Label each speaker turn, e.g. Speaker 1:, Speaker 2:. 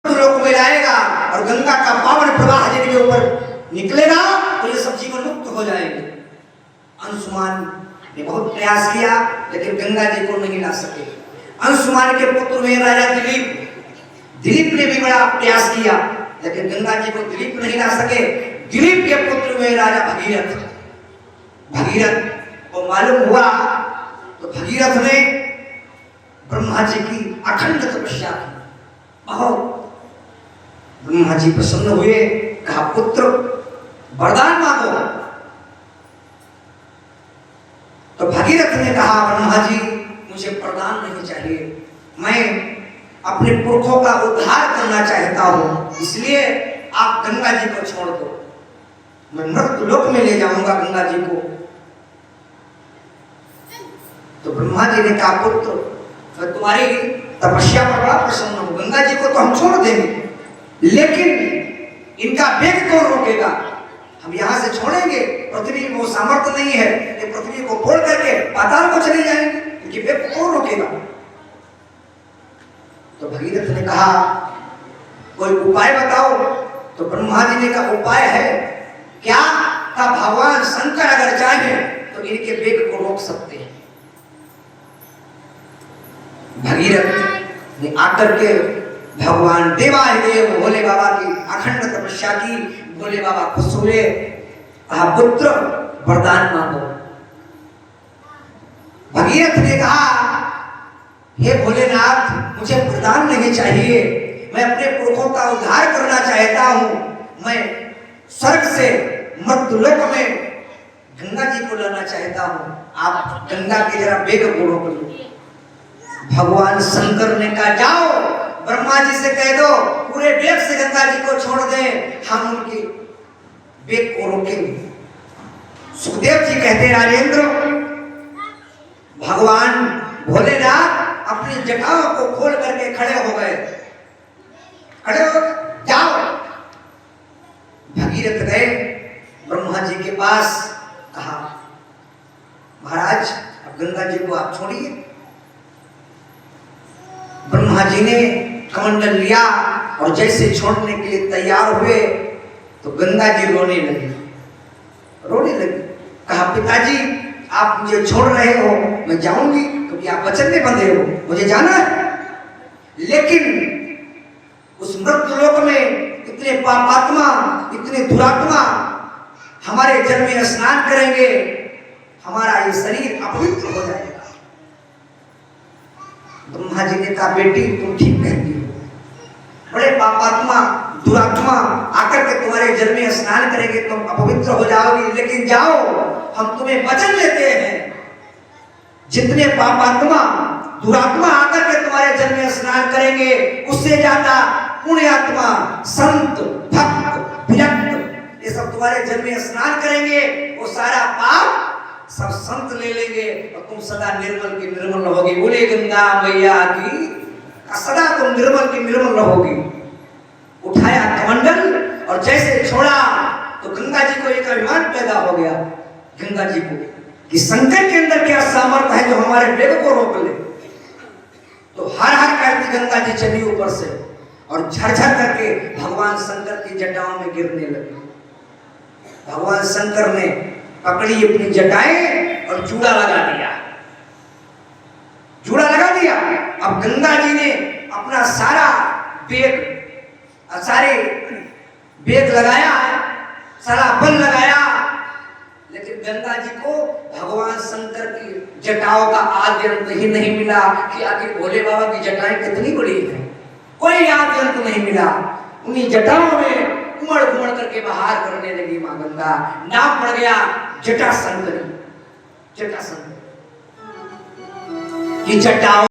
Speaker 1: लोक में लाएगा और गंगा का पावन प्रवाह जिनके ऊपर निकलेगा तो ये सब जीवन मुक्त हो जाएंगे। अंशुमान ने बहुत प्रयास किया लेकिन गंगा जी को नहीं ला सके। अंशुमान के पुत्र में राजा दिलीप ने भी बड़ा प्रयास किया लेकिन गंगा जी को दिलीप नहीं ला सके। दिलीप के पुत्र में राजा भगीरथ को मालूम हुआ तो भगीरथ ने ब्रह्मा जी की अखंड तपस्या की। बहुत ब्रह्मा जी प्रसन्न हुए, कहा पुत्र वरदान मांगो। तो भगीरथ ने कहा ब्रह्मा जी मुझे वरदान नहीं चाहिए, मैं अपने पुरखों का उद्धार करना चाहता हूं, इसलिए आप गंगा जी को छोड़ दो, मैं मृत्यु लोक में ले जाऊंगा गंगा जी को। तो ब्रह्मा जी ने कहा पुत्र मैं तुम्हारी तपस्या पर बड़ा प्रसन्न हूं, गंगा जी को तो हम छोड़ देंगे लेकिन इनका वेग कौन रोकेगा? हम यहां से छोड़ेंगे, पृथ्वी को सामर्थ्य नहीं है, ये पृथ्वी को फोड़ करके पाताल को चले जाएंगे, इनके वेग को कौन रोकेगा? तो भगीरथ ने कहा कोई उपाय बताओ। तो ब्रह्मा जी ने कहा उपाय है क्या? का भगवान शंकर अगर चाहे तो इनके वेग को रोक सकते हैं। भगीरथ ने आकर के भगवान देवाधिदेव भोले बाबा की अखंड तपस्या की। भोले बाबा खुश हुए, कहा पुत्र वरदान मांगो। भगीरथ ने कहा हे भोलेनाथ मुझे वरदान नहीं चाहिए, मैं अपने पुरखों का उद्धार करना चाहता हूं, मैं स्वर्ग से मर्त्यलोक में गंगा जी को लाना चाहता हूं, आप गंगा के जरा वेग को रोक लो। भगवान शंकर ने कहा जाओ ब्रह्मा जी से कह दो पूरे वेग से गंगा जी को छोड़ दे, हम उनके वेग को रोकेंगे। सुखदेव जी कहते राजेंद्र भगवान भोलेनाथ अपनी जटाओं को खोल करके खड़े हो गए, खड़े हो जाओ। भगीरथ गए ब्रह्मा जी के पास, कहा महाराज अब गंगा जी को आप छोड़िए। ब्रह्मा जी ने कमंडल लिया और जैसे छोड़ने के लिए तैयार हुए तो गंगा जी रोने लगी। कहा पिताजी आप मुझे छोड़ रहे हो, मैं जाऊंगी क्योंकि आप वचन में बंधे हो, मुझे जाना है, लेकिन उस मृत्यु लोक में इतने पापात्मा इतने दुरात्मा हमारे जल में स्नान करेंगे, हमारा ये शरीर अपवित्र हो जाएगा। ब्रह्मा जी ने कहा बेटी तुम ठीक कहती हो, बड़े पापात्मा दुरात्मा आकर के तुम्हारे जल में स्नान करेंगे, तुम अपवित्र हो जाओगी, लेकिन जाओ हम तुम्हें वचन देते हैं जितने पापात्मा दुरात्मा आकर के तुम्हारे जल में स्नान करेंगे उससे ज्यादा पुण्यात्मा संत भक्त विरक्त ये सब तुम्हारे जल में स्नान करेंगे, वो सारा पाप सब संत ले लेंगे और तुम सदा निर्मल की निर्मल रहोगी। बोले गंगा मैया की, सदा तुम निर्मल की निर्मल रहोगी। उठाया कमंडल और जैसे छोड़ा तो गंगा जी को एक अभिमान पैदा हो गया गंगा जी को कि शंकर के अंदर क्या सामर्थ्य है जो हमारे वेग को रोक ले। तो हर हर करती गंगा जी चली ऊपर से और झरझर करके भगवान शंकर की जटाओं में गिरने लगी। भगवान शंकर ने पकड़ी अपनी जटाएं और जूड़ा लगा दिया, जूड़ा लगा दिया। अब गंगा जी ने अपना सारा वेग लगाया, सारा बल लगाया, लेकिन गंगा जी को भगवान शंकर की जटाओं का आद्य अंत ही नहीं मिला कि आखिर भोले बाबा की जटाएं कितनी बड़ी है, कोई आद्य अंत नहीं मिला। उन्हीं जटाओं में उमड़ घुमड़ करके बाहर करने लगी मां गंगा। नाम पड़ गया जटा शंकरी, जटा शंकरी की जटाओं